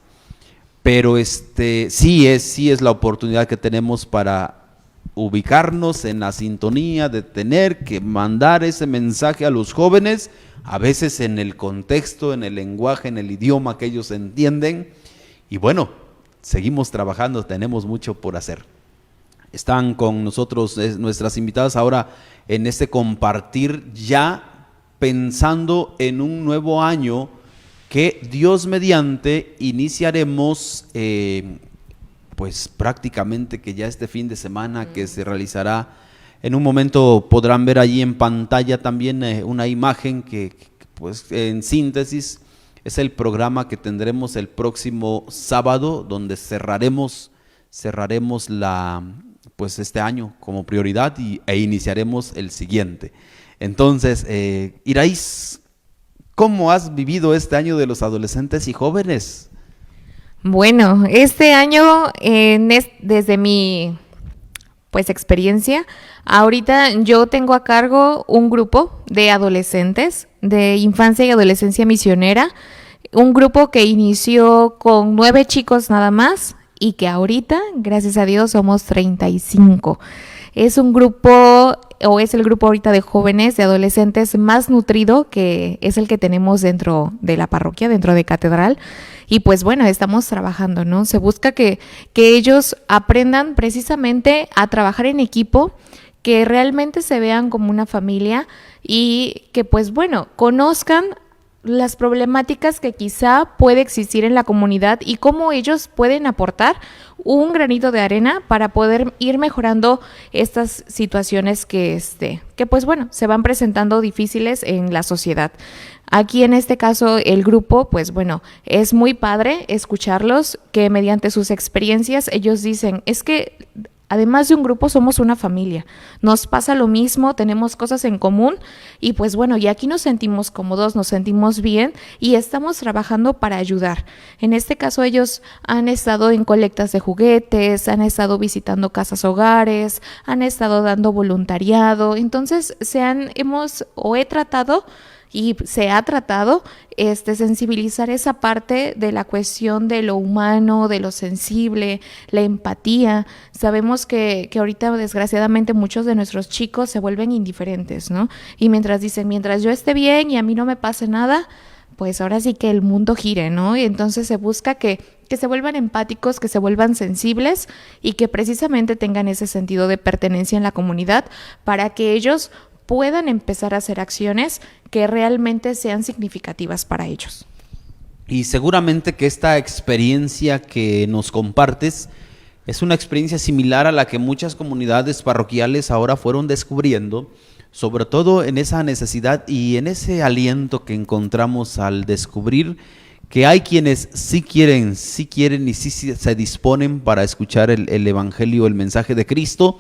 Pero sí es la oportunidad que tenemos para ubicarnos en la sintonía de tener que mandar ese mensaje a los jóvenes, a veces en el contexto, en el lenguaje, en el idioma que ellos entienden. Y bueno, seguimos trabajando, tenemos mucho por hacer. Están con nosotros nuestras invitadas ahora en este compartir, ya pensando en un nuevo año que Dios mediante iniciaremos, pues prácticamente que ya este fin de semana que se realizará. En un momento podrán ver allí en pantalla también una imagen que pues en síntesis es el programa que tendremos el próximo sábado, donde cerraremos pues este año como prioridad e iniciaremos el siguiente. Entonces, Iraíz, ¿cómo has vivido este año de los adolescentes y jóvenes? Bueno, este año, desde mi experiencia, ahorita yo tengo a cargo un grupo de adolescentes de infancia y adolescencia misionera, un grupo que inició con 9 chicos nada más y que ahorita, gracias a Dios, somos 35. Es un grupo, o es el grupo ahorita de jóvenes, de adolescentes más nutrido, que es el que tenemos dentro de la parroquia, dentro de Catedral. Y pues bueno, estamos trabajando, ¿no? Se busca que ellos aprendan precisamente a trabajar en equipo, que realmente se vean como una familia y que pues bueno, conozcan las problemáticas que quizá puede existir en la comunidad y cómo ellos pueden aportar un granito de arena para poder ir mejorando estas situaciones que pues bueno, se van presentando difíciles en la sociedad. Aquí en este caso el grupo, pues bueno, es muy padre escucharlos, que mediante sus experiencias ellos dicen, es que además de un grupo, somos una familia. Nos pasa lo mismo, tenemos cosas en común y pues bueno, y aquí nos sentimos cómodos, nos sentimos bien y estamos trabajando para ayudar. En este caso, ellos han estado en colectas de juguetes, han estado visitando casas hogares, han estado dando voluntariado. Entonces, he tratado y se ha tratado sensibilizar esa parte de la cuestión de lo humano, de lo sensible, la empatía. Sabemos que ahorita desgraciadamente muchos de nuestros chicos se vuelven indiferentes, ¿no? Y mientras yo esté bien y a mí no me pase nada, pues ahora sí que el mundo gire, ¿no? Y entonces se busca que se vuelvan empáticos, que se vuelvan sensibles y que precisamente tengan ese sentido de pertenencia en la comunidad para que ellos puedan empezar a hacer acciones que realmente sean significativas para ellos. Y seguramente que esta experiencia que nos compartes es una experiencia similar a la que muchas comunidades parroquiales ahora fueron descubriendo, sobre todo en esa necesidad y en ese aliento que encontramos al descubrir que hay quienes sí quieren y sí se disponen para escuchar el Evangelio, el mensaje de Cristo,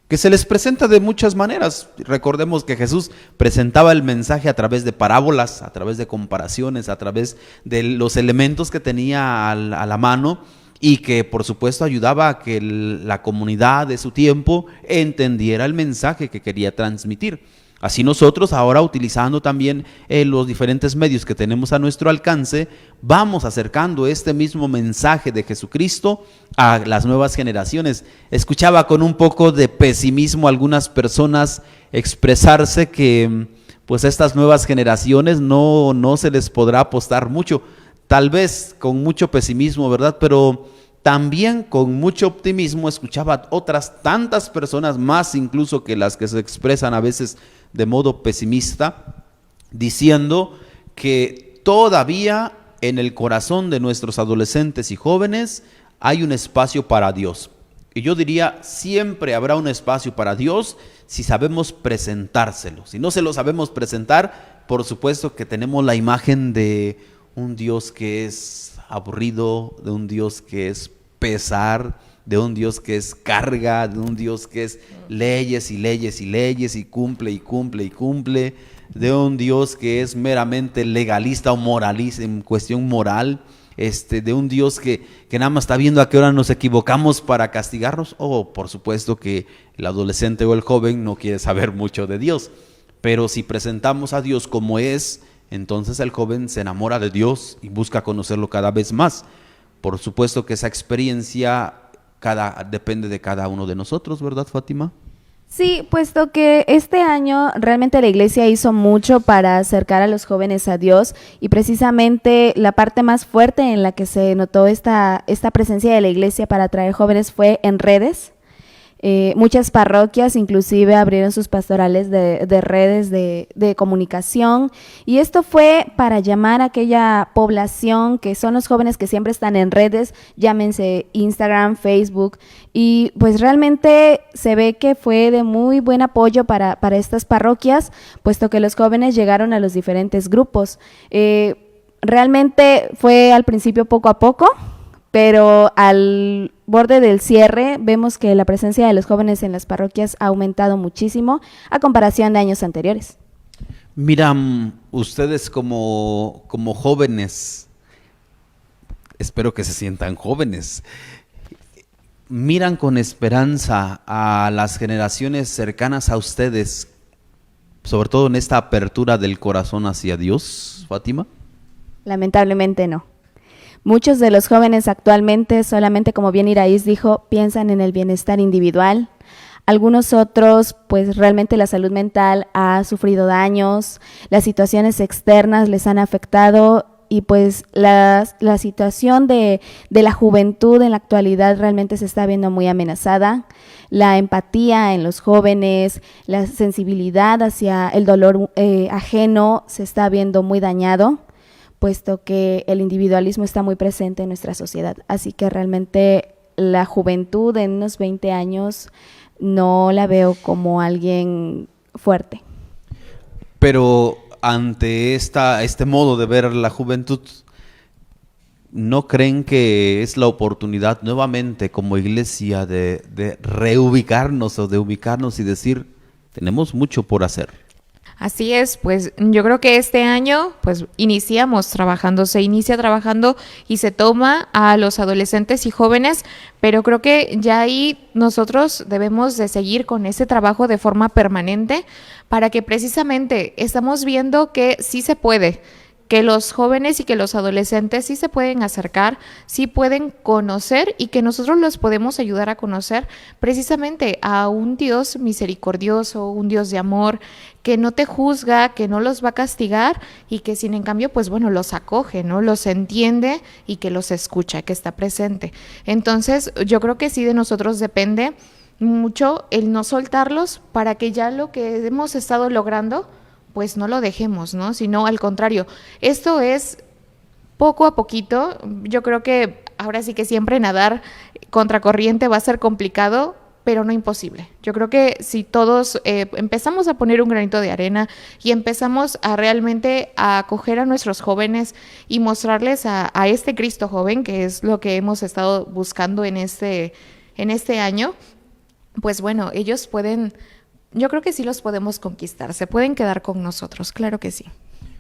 que se les presenta de muchas maneras. Recordemos que Jesús presentaba el mensaje a través de parábolas, a través de comparaciones, a través de los elementos que tenía a la mano, y que por supuesto ayudaba a que la comunidad de su tiempo entendiera el mensaje que quería transmitir. Así nosotros ahora, utilizando también los diferentes medios que tenemos a nuestro alcance, vamos acercando este mismo mensaje de Jesucristo a las nuevas generaciones. Escuchaba con un poco de pesimismo a algunas personas expresarse que pues a estas nuevas generaciones no se les podrá apostar mucho. Tal vez con mucho pesimismo, ¿verdad? Pero también con mucho optimismo escuchaba otras tantas personas, más incluso que las que se expresan a veces de modo pesimista, diciendo que todavía en el corazón de nuestros adolescentes y jóvenes hay un espacio para Dios. Y yo diría, siempre habrá un espacio para Dios si sabemos presentárselo. Si no se lo sabemos presentar, por supuesto que tenemos la imagen de un Dios que es aburrido, de un Dios que es pesar, de un Dios que es carga, de un Dios que es leyes y leyes y leyes y cumple y cumple y cumple, de un Dios que es meramente legalista o moralista en cuestión moral, de un Dios que nada más está viendo a qué hora nos equivocamos para castigarnos. Por supuesto que el adolescente o el joven no quiere saber mucho de Dios, pero si presentamos a Dios como es, entonces el joven se enamora de Dios y busca conocerlo cada vez más. Por supuesto que esa experiencia depende de cada uno de nosotros, ¿verdad, Fátima? Sí, puesto que este año realmente la iglesia hizo mucho para acercar a los jóvenes a Dios, y precisamente la parte más fuerte en la que se notó esta presencia de la iglesia para atraer jóvenes fue en redes. Muchas parroquias inclusive abrieron sus pastorales de redes de comunicación, y esto fue para llamar a aquella población que son los jóvenes que siempre están en redes, llámense Instagram, Facebook, y pues realmente se ve que fue de muy buen apoyo para estas parroquias, puesto que los jóvenes llegaron a los diferentes grupos. Realmente fue al principio poco a poco, pero al borde del cierre vemos que la presencia de los jóvenes en las parroquias ha aumentado muchísimo a comparación de años anteriores. Miran, ustedes como jóvenes, espero que se sientan jóvenes, miran con esperanza a las generaciones cercanas a ustedes, sobre todo en esta apertura del corazón hacia Dios, Fátima. Lamentablemente no. Muchos de los jóvenes actualmente solamente, como bien Iraíz dijo, piensan en el bienestar individual. Algunos otros, pues realmente la salud mental ha sufrido daños, las situaciones externas les han afectado, y pues la situación de la juventud en la actualidad realmente se está viendo muy amenazada. La empatía en los jóvenes, la sensibilidad hacia el dolor ajeno se está viendo muy dañado, puesto que el individualismo está muy presente en nuestra sociedad. Así que realmente la juventud en unos 20 años no la veo como alguien fuerte. Pero ante este modo de ver la juventud, ¿no creen que es la oportunidad nuevamente como iglesia de reubicarnos o de ubicarnos y decir, tenemos mucho por hacer? Así es, pues yo creo que este año pues se inicia trabajando y se toma a los adolescentes y jóvenes, pero creo que ya ahí nosotros debemos de seguir con ese trabajo de forma permanente para que precisamente estamos viendo que sí se puede, que los jóvenes y que los adolescentes sí se pueden acercar, sí pueden conocer y que nosotros los podemos ayudar a conocer precisamente a un Dios misericordioso, un Dios de amor, que no te juzga, que no los va a castigar y que sin en cambio, pues bueno, los acoge, ¿no? Los entiende y que los escucha, que está presente. Entonces, yo creo que sí de nosotros depende mucho el no soltarlos para que ya lo que hemos estado logrando pues no lo dejemos, ¿no? Sino al contrario, esto es poco a poquito. Yo creo que ahora sí que siempre nadar contracorriente va a ser complicado, pero no imposible. Yo creo que si todos empezamos a poner un granito de arena y empezamos a realmente a acoger a nuestros jóvenes y mostrarles a este Cristo joven, que es lo que hemos estado buscando en este año, pues bueno, ellos pueden... Yo creo que sí los podemos conquistar, se pueden quedar con nosotros, claro que sí.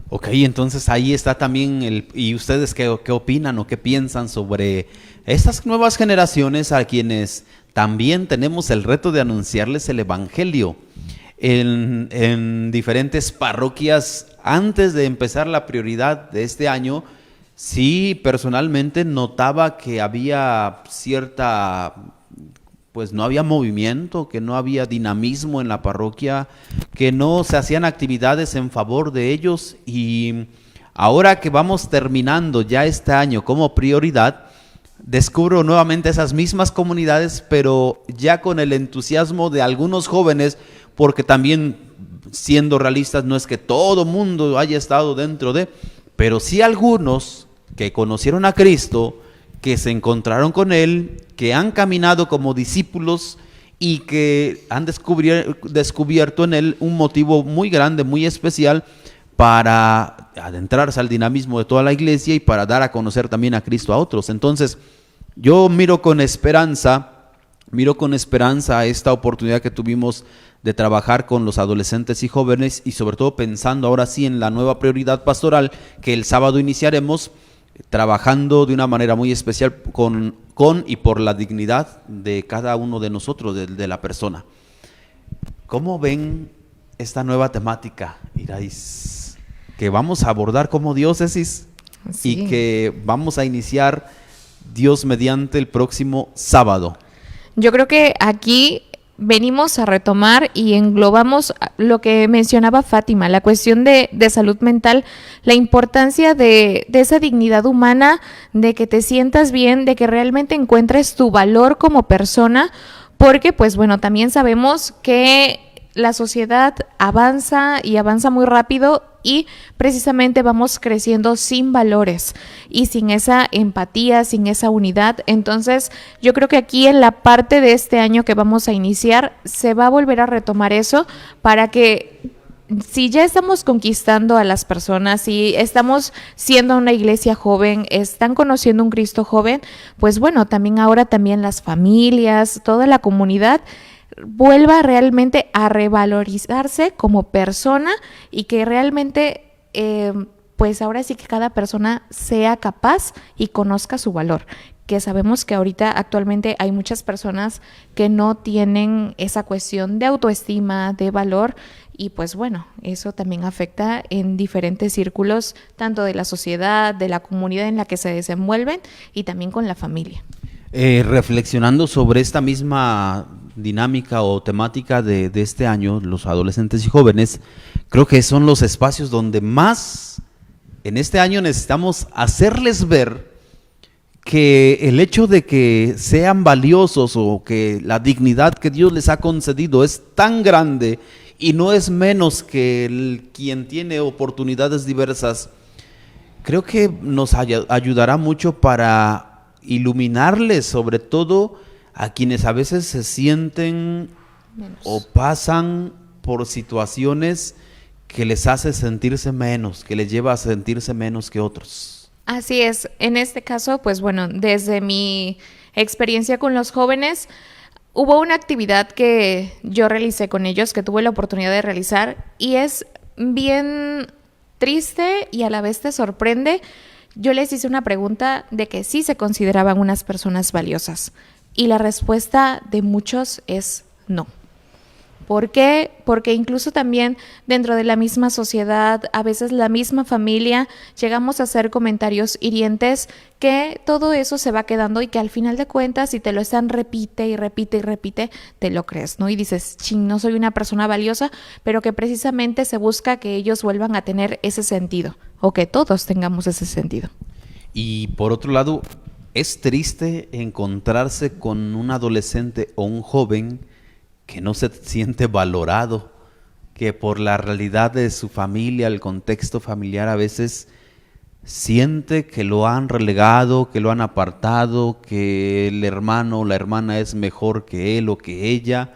Ok, entonces ahí está también ¿y ustedes qué opinan o qué piensan sobre estas nuevas generaciones a quienes también tenemos el reto de anunciarles el evangelio en diferentes parroquias? Antes de empezar la prioridad de este año, sí personalmente notaba que había pues no había movimiento, que no había dinamismo en la parroquia, que no se hacían actividades en favor de ellos, y ahora que vamos terminando ya este año como prioridad, descubro nuevamente esas mismas comunidades, pero ya con el entusiasmo de algunos jóvenes, porque también, siendo realistas, no es que todo mundo haya estado dentro pero sí algunos que conocieron a Cristo, que se encontraron con Él, que han caminado como discípulos y que han descubierto en Él un motivo muy grande, muy especial para adentrarse al dinamismo de toda la iglesia y para dar a conocer también a Cristo a otros. Entonces, yo miro con esperanza a esta oportunidad que tuvimos de trabajar con los adolescentes y jóvenes, y sobre todo pensando ahora sí en la nueva prioridad pastoral que el sábado iniciaremos, trabajando de una manera muy especial con y por la dignidad de cada uno de nosotros, de la persona. ¿Cómo ven esta nueva temática, Irais, que vamos a abordar como diócesis y que vamos a iniciar Dios mediante el próximo sábado? Yo creo que aquí venimos a retomar y englobamos lo que mencionaba Fátima, la cuestión de salud mental, la importancia de esa dignidad humana, de que te sientas bien, de que realmente encuentres tu valor como persona, porque pues bueno, también sabemos que la sociedad avanza y avanza muy rápido y precisamente vamos creciendo sin valores y sin esa empatía, sin esa unidad. Entonces yo creo que aquí en la parte de este año que vamos a iniciar se va a volver a retomar eso para que si ya estamos conquistando a las personas, si estamos siendo una iglesia joven, están conociendo un Cristo joven, pues bueno, también ahora también las familias, toda la comunidad vuelva realmente a revalorizarse como persona y que realmente pues ahora sí que cada persona sea capaz y conozca su valor, que sabemos que ahorita actualmente hay muchas personas que no tienen esa cuestión de autoestima, de valor, y pues bueno, eso también afecta en diferentes círculos, tanto de la sociedad, de la comunidad en la que se desenvuelven y también con la familia. Reflexionando sobre esta misma dinámica o temática de este año, los adolescentes y jóvenes, creo que son los espacios donde más en este año necesitamos hacerles ver que el hecho de que sean valiosos o que la dignidad que Dios les ha concedido es tan grande y no es menos que quien tiene oportunidades diversas, creo que nos ayudará mucho para iluminarles, sobre todo a quienes a veces se sienten o pasan por situaciones que les hace sentirse menos, que les lleva a sentirse menos que otros. Así es, en este caso, pues bueno, desde mi experiencia con los jóvenes, hubo una actividad que yo realicé con ellos, que tuve la oportunidad de realizar, y es bien triste y a la vez te sorprende. Yo les hice una pregunta de que sí se consideraban unas personas valiosas, y la respuesta de muchos es no. ¿Por qué? Porque incluso también dentro de la misma sociedad, a veces la misma familia, llegamos a hacer comentarios hirientes, que todo eso se va quedando y que al final de cuentas, si te lo están repite y repite y repite, te lo crees, ¿no? Y dices, ching, no soy una persona valiosa, pero que precisamente se busca que ellos vuelvan a tener ese sentido, o que todos tengamos ese sentido. Y por otro lado, es triste encontrarse con un adolescente o un joven que no se siente valorado, que por la realidad de su familia, el contexto familiar, a veces siente que lo han relegado, que lo han apartado, que el hermano o la hermana es mejor que él o que ella,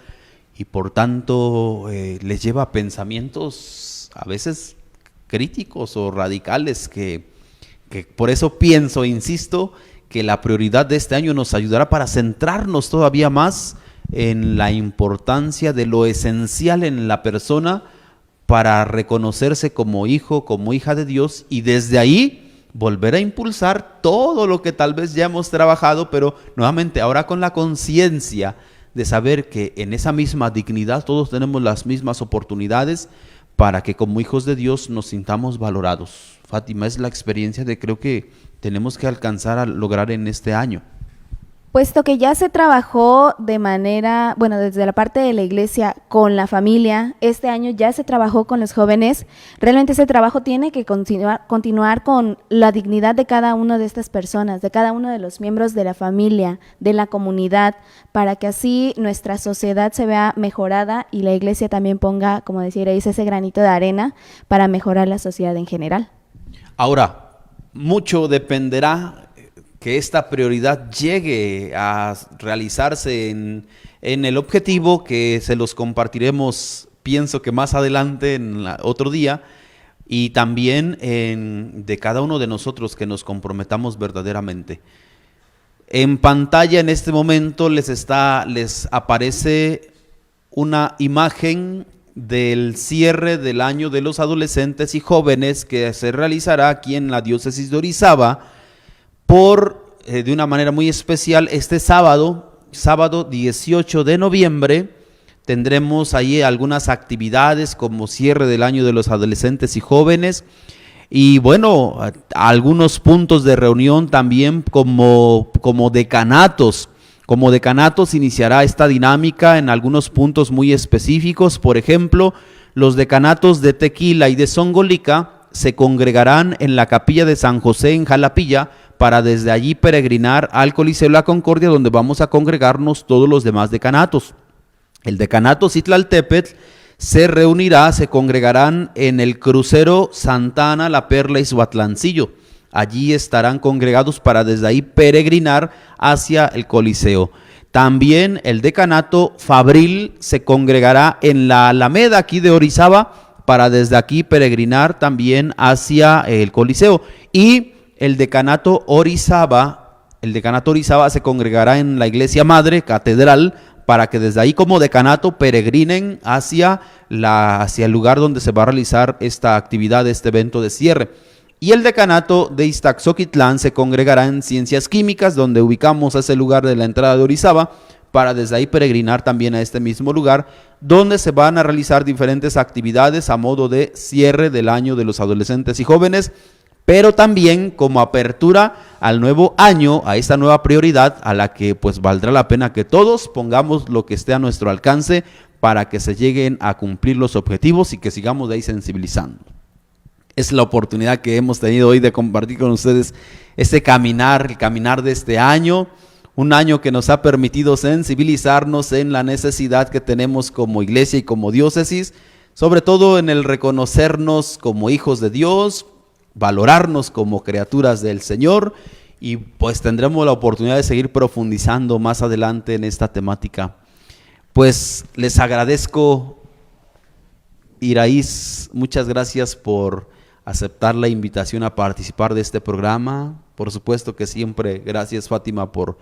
y por tanto les lleva a pensamientos a veces críticos o radicales, que por eso pienso, insisto, que la prioridad de este año nos ayudará para centrarnos todavía más en la importancia de lo esencial en la persona para reconocerse como hijo, como hija de Dios, y desde ahí volver a impulsar todo lo que tal vez ya hemos trabajado, pero nuevamente ahora con la conciencia de saber que en esa misma dignidad todos tenemos las mismas oportunidades para que como hijos de Dios nos sintamos valorados. Fátima, es la experiencia de creo que tenemos que alcanzar a lograr en este año. Puesto que ya se trabajó de manera, bueno, desde la parte de la iglesia con la familia, este año ya se trabajó con los jóvenes, realmente ese trabajo tiene que continuar con la dignidad de cada una de estas personas, de cada uno de los miembros de la familia, de la comunidad, para que así nuestra sociedad se vea mejorada y la iglesia también ponga, como decía Iraíz, ese granito de arena para mejorar la sociedad en general. Ahora, mucho dependerá que esta prioridad llegue a realizarse en el objetivo que se los compartiremos, pienso que más adelante, en otro día, y también de cada uno de nosotros que nos comprometamos verdaderamente. En pantalla en este momento les aparece una imagen del cierre del año de los adolescentes y jóvenes que se realizará aquí en la diócesis de Orizaba, de una manera muy especial este sábado 18 de noviembre, tendremos ahí algunas actividades como cierre del año de los adolescentes y jóvenes, y bueno, algunos puntos de reunión también como decanatos. Como decanatos iniciará esta dinámica en algunos puntos muy específicos. Por ejemplo, los decanatos de Tequila y de Zongolica se congregarán en la capilla de San José en Jalapilla, para desde allí peregrinar al Coliseo La Concordia, donde vamos a congregarnos todos los demás decanatos. El decanato Citlaltépetl se congregarán en el crucero Santa Ana, La Perla y Suatlancillo. Allí estarán congregados para desde ahí peregrinar hacia el Coliseo. También el decanato Fabril se congregará en la Alameda aquí de Orizaba, para desde aquí peregrinar también hacia el Coliseo. Y el decanato Orizaba se congregará en la iglesia madre, catedral, para que desde ahí como decanato peregrinen hacia el lugar donde se va a realizar esta actividad, este evento de cierre. Y el decanato de Iztaxoquitlán se congregará en Ciencias Químicas, donde ubicamos ese lugar de la entrada de Orizaba, para desde ahí peregrinar también a este mismo lugar, donde se van a realizar diferentes actividades a modo de cierre del año de los adolescentes y jóvenes, pero también como apertura al nuevo año, a esta nueva prioridad a la que pues valdrá la pena que todos pongamos lo que esté a nuestro alcance para que se lleguen a cumplir los objetivos y que sigamos de ahí sensibilizando. Es la oportunidad que hemos tenido hoy de compartir con ustedes este caminar, el caminar de este año, un año que nos ha permitido sensibilizarnos en la necesidad que tenemos como iglesia y como diócesis, sobre todo en el reconocernos como hijos de Dios, valorarnos como criaturas del Señor, y pues tendremos la oportunidad de seguir profundizando más adelante en esta temática. Pues les agradezco, Iraíz, muchas gracias por aceptar la invitación a participar de este programa. Por supuesto que siempre, gracias Fátima por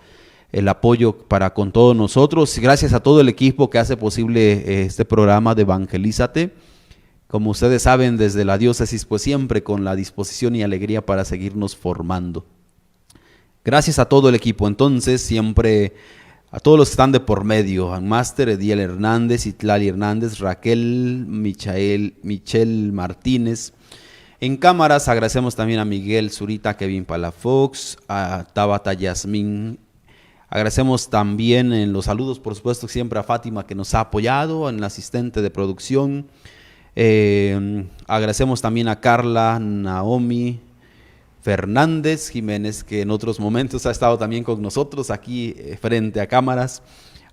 el apoyo para con todos nosotros. Gracias a todo el equipo que hace posible este programa de Evangelízate. Como ustedes saben, desde la diócesis, pues siempre con la disposición y alegría para seguirnos formando. Gracias a todo el equipo, entonces, siempre a todos los que están de por medio, a Máster, Ediel Hernández, Itlali Hernández, Raquel, Michelle Martínez. En cámaras agradecemos también a Miguel Zurita, Kevin Palafox, a Tabata Yasmín. Agradecemos también en los saludos, por supuesto, siempre a Fátima, que nos ha apoyado, en la asistente de producción. Agradecemos también a Carla, Naomi Fernández Jiménez, que en otros momentos ha estado también con nosotros aquí frente a cámaras.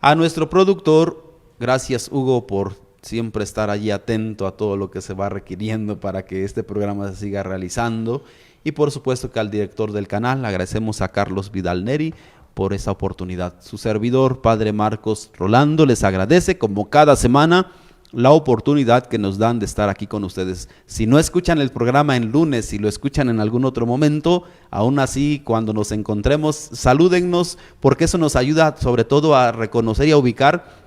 A nuestro productor, gracias Hugo por siempre estar allí atento a todo lo que se va requiriendo para que este programa se siga realizando. Y por supuesto que al director del canal, agradecemos a Carlos Vidal Neri por esa oportunidad. Su servidor, Padre Marcos Rolando, les agradece como cada semana la oportunidad que nos dan de estar aquí con ustedes. Si no escuchan el programa en lunes, si lo escuchan en algún otro momento, aún así cuando nos encontremos, salúdennos, porque eso nos ayuda sobre todo a reconocer y a ubicar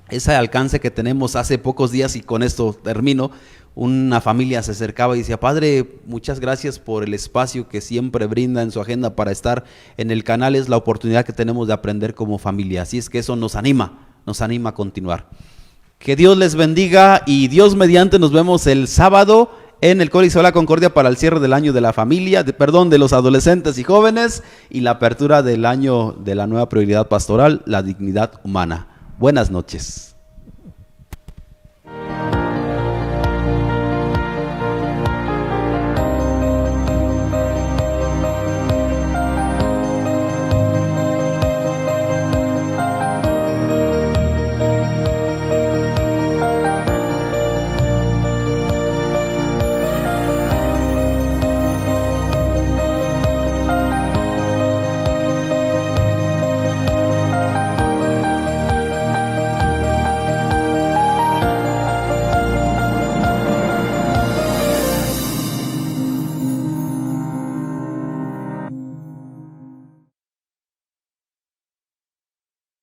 ese alcance que tenemos. Hace pocos días, y con esto termino, una familia se acercaba y decía: Padre, muchas gracias por el espacio que siempre brinda en su agenda para estar en el canal, es la oportunidad que tenemos de aprender como familia. Así es que eso nos anima a continuar. Que Dios les bendiga y Dios mediante nos vemos el sábado en el Coliseo de la Concordia para el cierre del año de la familia, de los adolescentes y jóvenes, y la apertura del año de la nueva prioridad pastoral, la dignidad humana. Buenas noches.